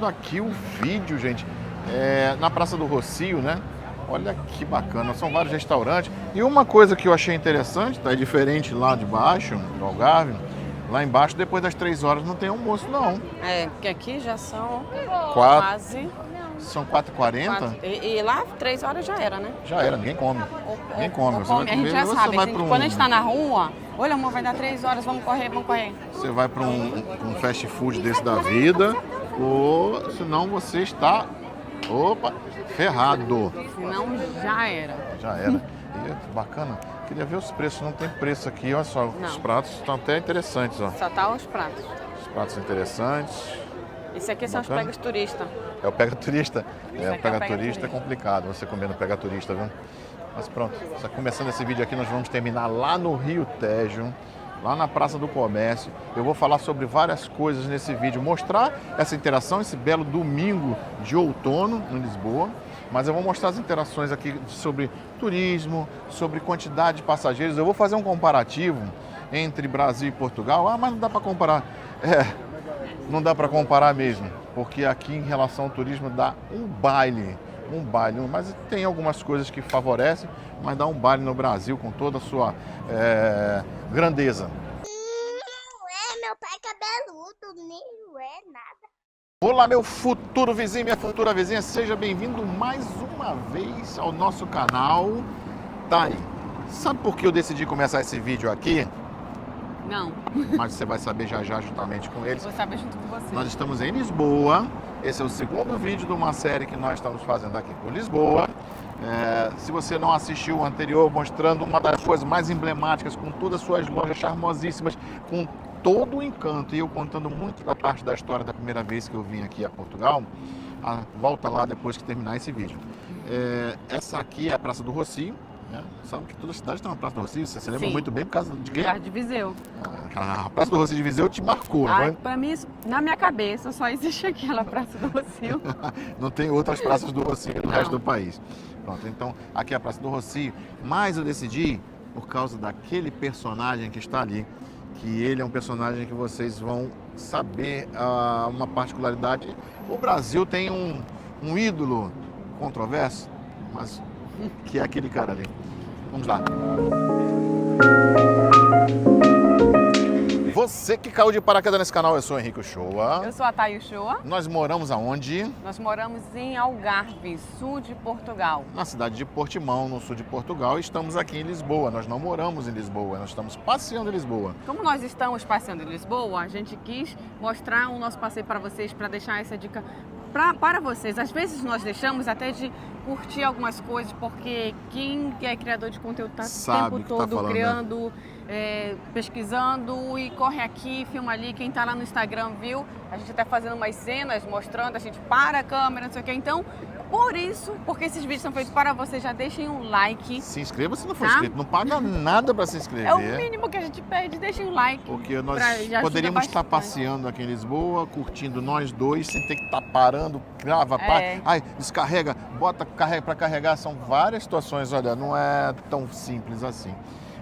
aqui o vídeo, gente, na Praça do Rossio, né? Olha que bacana, são vários restaurantes. E uma coisa que eu achei interessante, tá? É diferente lá de baixo, do Algarve. Lá embaixo, depois das 3 horas, não tem almoço, não. Porque aqui já são Quase. quase... São 4h40. E lá, 3 horas já era, né? Já era, ninguém come. Ninguém come. Você vai A gente comer, já você sabe. vai para Quando a gente tá na rua, olha, amor, vai dar 3 horas, vamos correr, vamos correr. Você vai para um fast food desse da vida, ou senão você está, ferrado. Senão já era. Já era. E bacana. Queria ver os preços, não tem preço aqui, olha só. Não. Os pratos estão até interessantes, ó. Só tá os pratos. Os pratos interessantes. Esse aqui são os Bacana. pegas turista. É o pega turista. Esse O aqui é o pega pega turista é turista. complicado, você comer no pega turista, viu? Mas pronto, só começando esse vídeo aqui, nós vamos terminar lá no Rio Tejo, lá na Praça do Comércio. Eu vou falar sobre várias coisas nesse vídeo, mostrar essa interação, esse belo domingo de outono em Lisboa. Mas eu vou mostrar as interações aqui sobre turismo, sobre quantidade de passageiros. Eu vou fazer um comparativo entre Brasil e Portugal. Ah, mas não dá para comparar. Não dá para comparar mesmo, porque aqui em relação ao turismo dá um baile, mas tem algumas coisas que favorecem, mas dá um baile no Brasil com toda a sua grandeza. Meu pai é cabeludo, nem é nada. Olá, meu futuro vizinho, minha futura vizinha, seja bem-vindo mais uma vez ao nosso canal. Tá aí, sabe por que eu decidi começar esse vídeo aqui? Não, Mas você vai saber já justamente com eles. vou saber junto com você. Nós estamos em Lisboa, esse é o segundo vídeo de uma série que nós estamos fazendo aqui por Lisboa. Se você não assistiu o anterior, mostrando uma das coisas mais emblemáticas, com todas as suas lojas charmosíssimas, com todo o encanto, e eu contando muito da parte da história da primeira vez que eu vim aqui a Portugal, volta lá depois que terminar esse vídeo. Essa aqui é a Praça do Rossio, né? Sabe que toda a cidade tem uma Praça do Rossio, você se lembra Sim. muito bem por causa de quê? Lugar de Viseu. A Praça do Rossio de Viseu te marcou, não é? Pra mim, na minha cabeça, só existe aquela Praça do Rossio. Não tem outras praças do Rossio no Não. resto do país. Pronto, então aqui é a Praça do Rossio, mas eu decidi por causa daquele personagem que está ali, que ele é um personagem que vocês vão saber uma particularidade. O Brasil tem um ídolo controverso, mas que é aquele cara ali. Vamos lá. Você que caiu de paraquedas nesse canal, eu sou o Henrique Uchoa. Eu sou a Thay Uchoa. Nós moramos aonde? Nós moramos em Algarve, sul de Portugal. Na cidade de Portimão, no sul de Portugal, e estamos aqui em Lisboa. Nós não moramos em Lisboa, nós estamos passeando em Lisboa. Como nós estamos passeando em Lisboa, a gente quis mostrar o nosso passeio para vocês, para deixar essa dica para vocês. Às vezes nós deixamos até de curtir algumas coisas, porque quem é criador de conteúdo está o tempo todo criando, pesquisando, e corre aqui, filma ali. Quem está lá no Instagram viu, a gente está fazendo umas cenas, mostrando, a gente para a câmera, não sei o que. Então, por isso, porque esses vídeos são feitos para vocês, já deixem um like. Se inscreva se não for Tá? inscrito, não paga nada para se inscrever. É o mínimo que a gente pede, deixem um like. Porque nós já poderíamos ajuda estar bastante. passeando aqui em Lisboa, curtindo nós dois, sem ter que estar parando, grava, ai, descarrega, bota, carrega para carregar. São várias situações, olha, não é tão simples assim.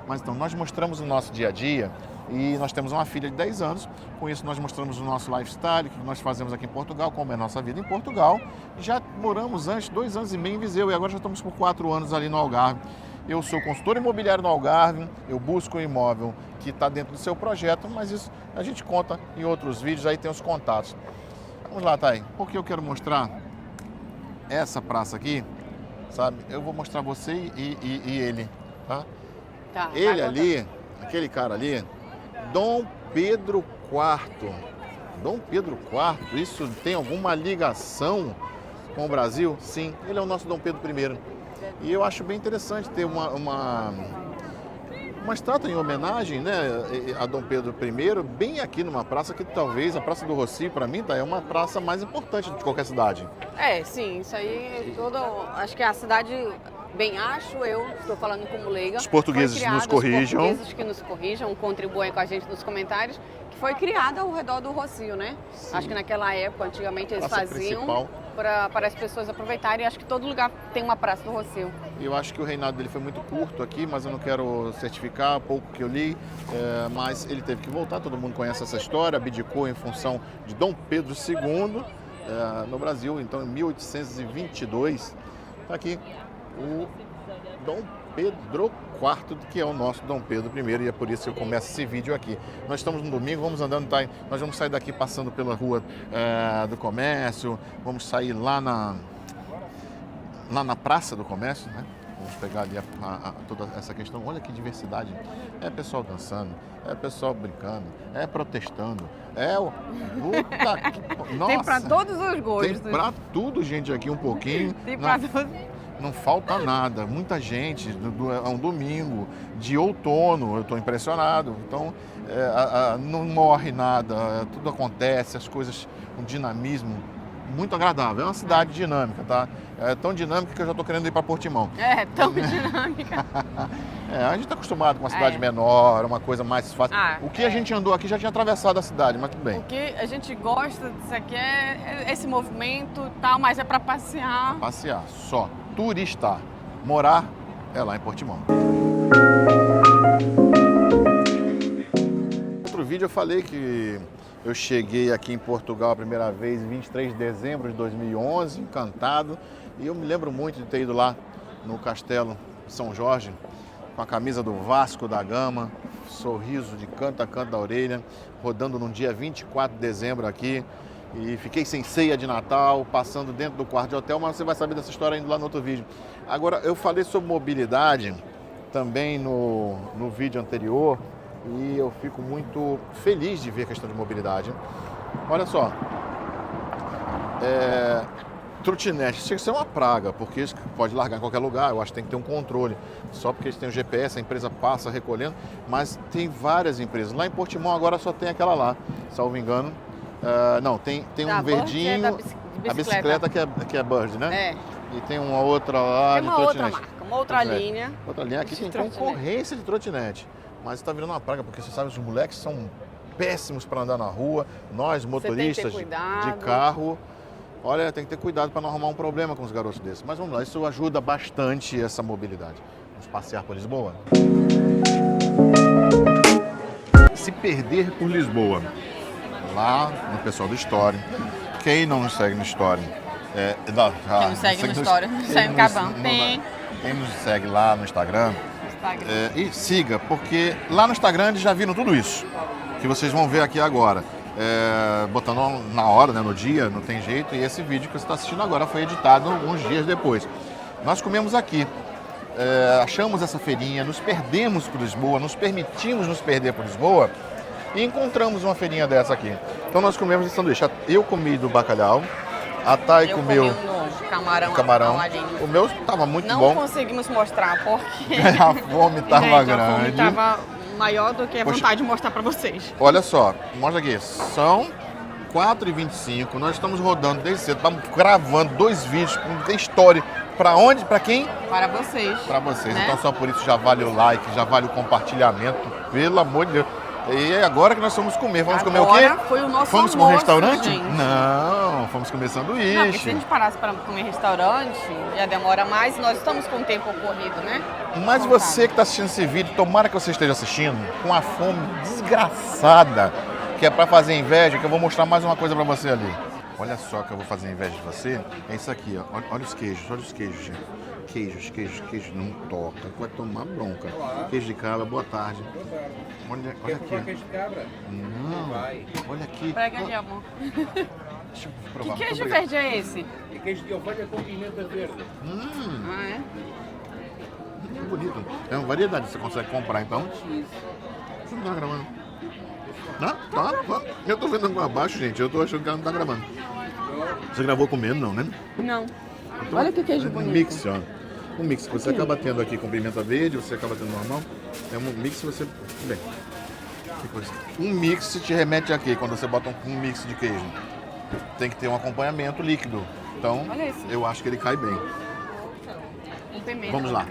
Mas então, nós mostramos o nosso dia a dia e nós temos uma filha de 10 anos. Com isso, nós mostramos o nosso lifestyle, o que nós fazemos aqui em Portugal, como é a nossa vida em Portugal. Já moramos antes 2 anos e meio em Viseu e agora já estamos por 4 anos ali no Algarve. Eu sou consultor imobiliário no Algarve, eu busco um imóvel que está dentro do seu projeto, mas isso a gente conta em outros vídeos, aí tem os contatos. Vamos lá, Thay, porque eu quero mostrar essa praça aqui, sabe? Eu vou mostrar você e ele, tá? Tá, Ele vai ali, aquele cara ali, Dom Pedro IV. Dom Pedro IV, isso tem alguma ligação com o Brasil? Sim, ele é o nosso Dom Pedro I. E eu acho bem interessante ter uma estátua em homenagem, né, a Dom Pedro I, bem aqui numa praça que talvez, a Praça do Rossio, para mim, é uma praça mais importante de qualquer cidade. Sim, isso aí acho que a cidade, eu estou falando como leiga. Os portugueses nos corrijam. Os portugueses que nos corrijam, contribuem com a gente nos comentários, que foi criada ao redor do Rossio, né? Sim. Acho que naquela época, antigamente, eles Praça faziam principal. para as pessoas aproveitarem. Acho que todo lugar tem uma praça do Rossio. Eu acho que o reinado dele foi muito curto aqui, mas eu não quero certificar, pouco que eu li, mas ele teve que voltar, todo mundo conhece essa história, abdicou em função de Dom Pedro II, no Brasil. Então, em 1822, está aqui o Dom Pedro IV, que é o nosso Dom Pedro I, e é por isso que eu começo esse vídeo aqui. Nós estamos no domingo, vamos andando, nós vamos sair daqui passando pela Rua do Comércio, vamos sair lá na Praça do Comércio, né? Vamos pegar ali toda essa questão. Olha que diversidade. É pessoal dançando, é pessoal brincando, é protestando, Nossa, tem para todos os gostos. Tem para tudo, gente, aqui um pouquinho. Tem para todos. Não falta nada, muita gente, é um domingo de outono, eu estou impressionado. Então, não morre nada, tudo acontece, as coisas, um dinamismo muito agradável. É uma cidade dinâmica, tá? É tão dinâmica que eu já estou querendo ir para Portimão. É, tão dinâmica. A gente está acostumado com uma cidade menor, uma coisa mais fácil. O que a gente andou aqui já tinha atravessado a cidade, mas tudo bem. O que a gente gosta disso aqui é esse movimento, tal, mas é para passear. Passear, só. Turistar. Morar é lá em Portimão. Outro vídeo eu falei que eu cheguei aqui em Portugal a primeira vez em 23 de dezembro de 2011, encantado. E eu me lembro muito de ter ido lá no Castelo São Jorge, com a camisa do Vasco da Gama, sorriso de canto a canto da orelha, rodando num dia 24 de dezembro aqui. E fiquei sem ceia de Natal, passando dentro do quarto de hotel, mas você vai saber dessa história indo lá no outro vídeo. Agora, eu falei sobre mobilidade também no vídeo anterior e eu fico muito feliz de ver a questão de mobilidade. Olha só, trotinete chega a ser uma praga, porque isso pode largar em qualquer lugar, eu acho que tem que ter um controle. Só porque eles têm o GPS, a empresa passa recolhendo, mas tem várias empresas. Lá em Portimão agora só tem aquela lá, salvo engano. Não, tem um verdinho, a bicicleta que é Bird, né? É. E tem uma outra lá tem de uma trotinete. outra marca, uma outra linha. Outra linha, aqui tem concorrência de trotinete. Mas está virando uma praga, porque você sabe, os moleques são péssimos para andar na rua. Nós, motoristas de carro, olha, tem que ter cuidado para não arrumar um problema com os garotos desses. Mas vamos lá, isso ajuda bastante essa mobilidade. Vamos passear por Lisboa? Se perder por Lisboa, lá no pessoal do Story. Quem não nos segue no Story? Quem nos segue no Story, não segue no Caban. Quem nos segue lá no Instagram. E siga, porque lá no Instagram eles já viram tudo isso que vocês vão ver aqui agora. Botando na hora, né, no dia, não tem jeito. E esse vídeo que você está assistindo agora foi editado alguns dias depois. Nós comemos aqui. Achamos essa feirinha, nos perdemos por Lisboa, nos permitimos nos perder por Lisboa. E encontramos uma feirinha dessa aqui. Então nós comemos esse sanduíche. Eu comi do bacalhau, a Thay comeu camarão. O meu estava muito não bom. Não conseguimos mostrar porque a fome estava grande. A fome estava maior do que a vontade de mostrar para vocês. Olha só, mostra aqui. São 4h25. Nós estamos rodando desde cedo. Estamos gravando 2 vídeos com story. Para onde? Para quem? Para vocês. Para vocês. Né? Então só por isso já vale o like, já vale o compartilhamento. Pelo amor de Deus. E agora que nós fomos comer, comer o quê? Foi o nosso fomos almoço, para um restaurante? Gente. Não, fomos comer sanduíche. Não, porque se a gente parasse para comer restaurante, ia demorar mais e nós estamos com o tempo corrido, né? Mas você que está assistindo esse vídeo, tomara que você esteja assistindo com a fome desgraçada, que é para fazer inveja, que eu vou mostrar mais uma coisa para você ali. Olha só que eu vou fazer inveja de você. É isso aqui, ó. Olha os queijos, gente. Queijo, não toca, vai tomar bronca. Queijo de cabra, boa tarde. Olha aqui. Não, olha aqui. Pega ali, amor. Deixa eu provar. Que queijo verde é esse? É queijo de ovelha com pimenta verde. Ah, é? Muito bonito. É uma variedade que você consegue comprar, então. Você não tá gravando? Não? Tá. Eu tô vendo água abaixo, gente. Eu tô achando que ela não tá gravando. Você gravou comendo, não, né? Não. Então, olha que queijo bonito. Um mix, ó. Um mix que você acaba tendo aqui com pimenta verde, você acaba tendo normal. É um mix que você... Bem, que coisa. Um mix te remete a quê? Quando você bota um mix de queijo? Tem que ter um acompanhamento líquido. Então, eu acho que ele cai bem. Um pimenta. Vamos lá.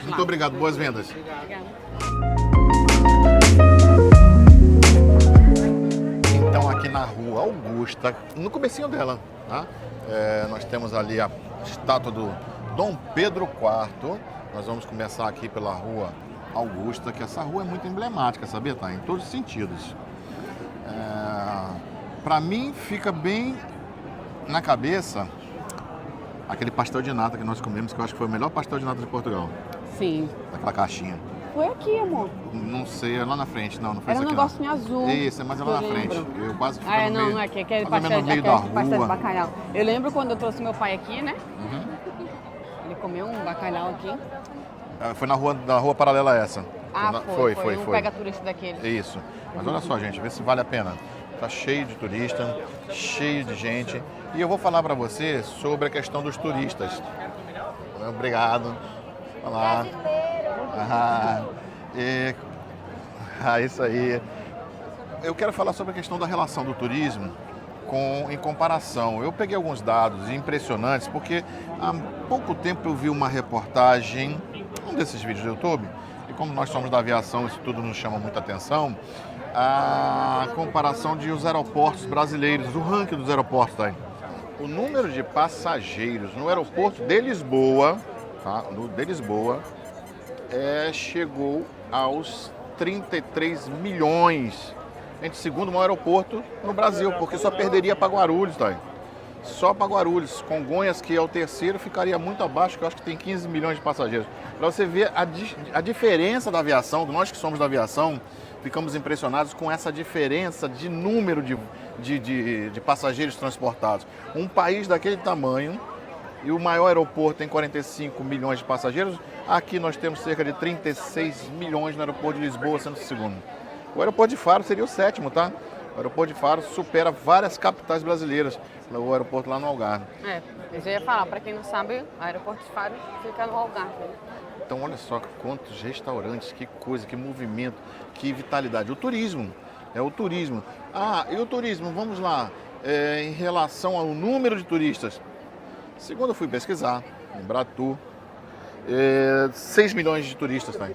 Muito obrigado. Boas vendas. Obrigada. Então, aqui na Rua Augusta, no comecinho dela, tá? Nós temos ali a estátua do Dom Pedro IV. Nós vamos começar aqui pela Rua Augusta, que essa rua é muito emblemática, sabia? Tá? Em todos os sentidos. Para mim, fica bem na cabeça aquele pastel de nata que nós comemos, que eu acho que foi o melhor pastel de nata de Portugal. Sim. Daquela caixinha. Foi aqui, amor. Não sei, é lá na frente. Não foi Era isso um aqui negocinho não. azul. Isso, mas é lá na frente. lembro. Eu quase fui Ah, no meio. não é que aquele mais ou menos pastel, no meio da aquele pastel de rua. bacalhau. Eu lembro quando eu trouxe meu pai aqui, né? Uhum. Ele comeu um bacalhau aqui. Foi na rua paralela a essa. Ah, Foi. Um pega turista daquele. Isso. Mas olha só, gente, vê se vale a pena. Tá cheio de turista, cheio de gente. E eu vou falar para você sobre a questão dos turistas. Obrigado. Olá. Isso aí. Eu quero falar sobre a questão da relação do turismo em comparação. Eu peguei alguns dados impressionantes, porque há pouco tempo eu vi uma reportagem, um desses vídeos do YouTube, e como nós somos da aviação, isso tudo nos chama muita atenção, a comparação de os aeroportos brasileiros, o ranking dos aeroportos aí. O número de passageiros no aeroporto de Lisboa, tá? De Lisboa, chegou aos 33 milhões. Gente, segundo maior aeroporto no Brasil, porque só perderia para Guarulhos, tá? Só para Guarulhos. Congonhas, que é o terceiro, ficaria muito abaixo, que eu acho que tem 15 milhões de passageiros. Para você ver a diferença da aviação, nós que somos da aviação, ficamos impressionados com essa diferença de número de passageiros transportados. Um país daquele tamanho, e o maior aeroporto tem 45 milhões de passageiros, aqui nós temos cerca de 36 milhões no aeroporto de Lisboa, sendo o segundo. O aeroporto de Faro seria o sétimo, tá? O aeroporto de Faro supera várias capitais brasileiras, o aeroporto lá no Algarve. Eu já ia falar, para quem não sabe, o aeroporto de Faro fica no Algarve. Então olha só quantos restaurantes, que coisa, que movimento, que vitalidade. O turismo, é o turismo. E o turismo, vamos lá, em relação ao número de turistas. Segundo eu fui pesquisar, em Bratu, 6 milhões de turistas, tá?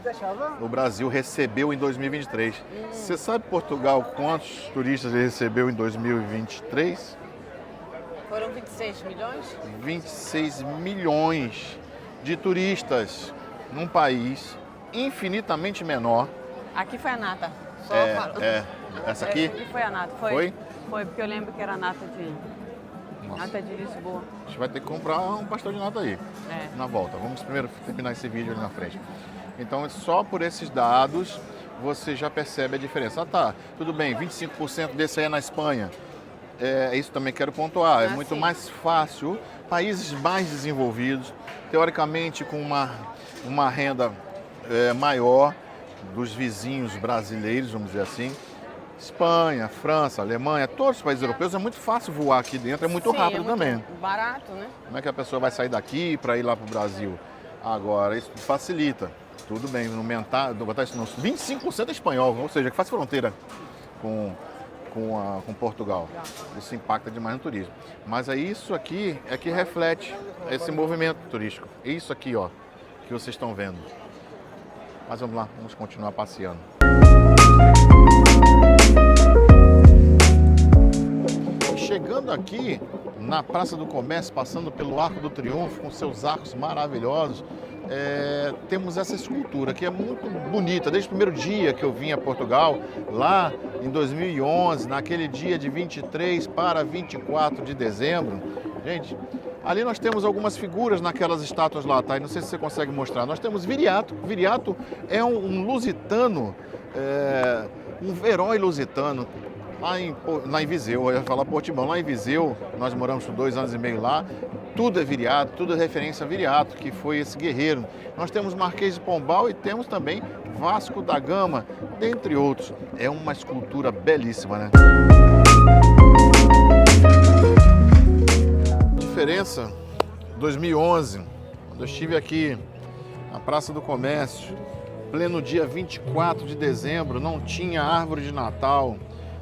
O Brasil recebeu em 2023. Você sabe, Portugal, quantos turistas ele recebeu em 2023? Foram 26 milhões? 26 milhões de turistas num país infinitamente menor. Aqui foi a nata. Essa aqui? Aqui foi a nata. Foi? Foi, porque eu lembro que era a nata de Lisboa. A gente vai ter que comprar um pastel de nata aí, na volta. Vamos primeiro terminar esse vídeo ali na frente. Então, só por esses dados, você já percebe a diferença. Tudo bem, 25% desse aí é na Espanha. Isso também quero pontuar. É muito mais fácil. Países mais desenvolvidos, teoricamente com uma renda maior dos vizinhos brasileiros, vamos dizer assim. Espanha, França, Alemanha, todos os países europeus, é muito fácil voar aqui dentro, é muito rápido também. Barato, né? Como é que a pessoa vai sair daqui para ir lá para o Brasil? Agora, isso facilita. Tudo bem, botar isso no 25% é espanhol, ou seja, que faz fronteira com Portugal. Isso impacta demais no turismo. Mas isso aqui é que reflete esse movimento turístico. É isso aqui, ó, que vocês estão vendo. Mas vamos lá, vamos continuar passeando. Chegando aqui na Praça do Comércio, passando pelo Arco do Triunfo, com seus arcos maravilhosos, temos essa escultura que é muito bonita. Desde o primeiro dia que eu vim a Portugal, lá em 2011, naquele dia de 23 para 24 de dezembro, gente, ali nós temos algumas figuras naquelas estátuas lá, tá? E não sei se você consegue mostrar. Nós temos Viriato. Viriato é um lusitano, um herói lusitano. Lá em Viseu, eu ia falar Portimão, lá em Viseu, nós moramos por 2 anos e meio lá, tudo é Viriato, tudo é referência a Viriato, que foi esse guerreiro. Nós temos Marquês de Pombal e temos também Vasco da Gama, dentre outros. É uma escultura belíssima, né? Diferença, 2011, quando eu estive aqui na Praça do Comércio, pleno dia 24 de dezembro, não tinha árvore de Natal,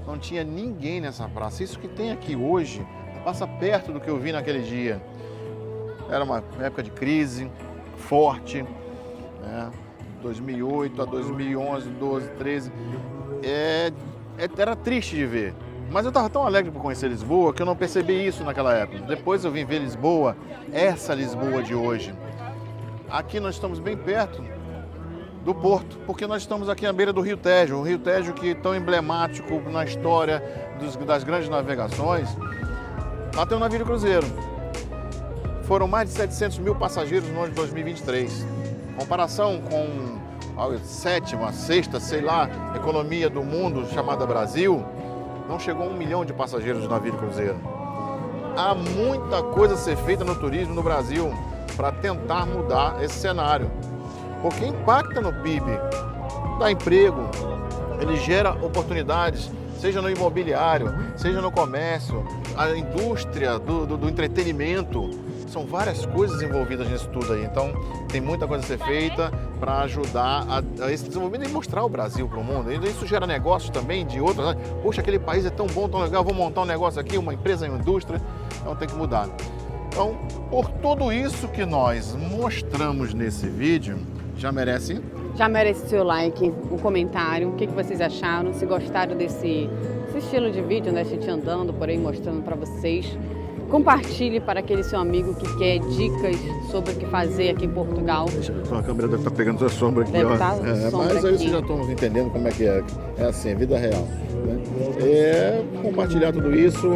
não tinha ninguém nessa praça. Isso que tem aqui hoje passa perto do que eu vi naquele dia. Era uma época de crise forte, né? 2008 a 2011, 12, 13. Era triste de ver. Mas eu estava tão alegre por conhecer Lisboa que eu não percebi isso naquela época. Depois eu vim ver Lisboa, essa Lisboa de hoje. Aqui nós estamos bem perto do Porto, porque nós estamos aqui à beira do Rio Tejo, o Rio Tejo que é tão emblemático na história das grandes navegações. Lá tem um navio de cruzeiro. Foram mais de 700 mil passageiros no ano de 2023. Comparação com a sétima, sexta, sei lá, economia do mundo chamada Brasil, não chegou a 1 milhão de passageiros de navio de cruzeiro. Há muita coisa a ser feita no turismo no Brasil para tentar mudar esse cenário, porque impacta no PIB, dá emprego, ele gera oportunidades, seja no imobiliário, seja no comércio, a indústria do entretenimento. São várias coisas envolvidas nisso tudo aí. Então, tem muita coisa a ser feita para ajudar a esse desenvolvimento e mostrar o Brasil para o mundo. E isso gera negócios também de outras. Poxa, aquele país é tão bom, tão legal, vou montar um negócio aqui, uma empresa, uma indústria. Então, tem que mudar. Então, por tudo isso que nós mostramos nesse vídeo, já merece? Já merece seu like, um comentário, o que vocês acharam, se gostaram desse estilo de vídeo, né? A gente andando por aí mostrando para vocês. Compartilhe para aquele seu amigo que quer dicas sobre o que fazer aqui em Portugal. A câmera deve estar pegando sua sombra aqui, deve ó. Estar sombra mas aí aqui. vocês já estão entendendo como é que é. É assim, a vida real. Né? Compartilhar tudo isso,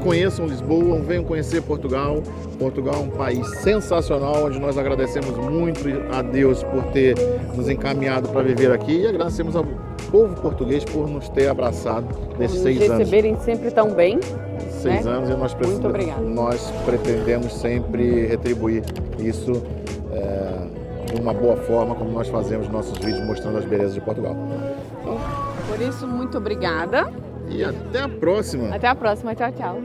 conheçam Lisboa, venham conhecer Portugal. Portugal é um país sensacional, onde nós agradecemos muito a Deus por ter nos encaminhado para viver aqui e agradecemos ao povo português por nos ter abraçado nesses 6 anos. Receberem sempre tão bem. 6 anos e Muito obrigada. Nós pretendemos sempre retribuir isso de uma boa forma, como nós fazemos nossos vídeos mostrando as belezas de Portugal. Por isso, muito obrigada. E até a próxima! Até a próxima. Tchau, tchau.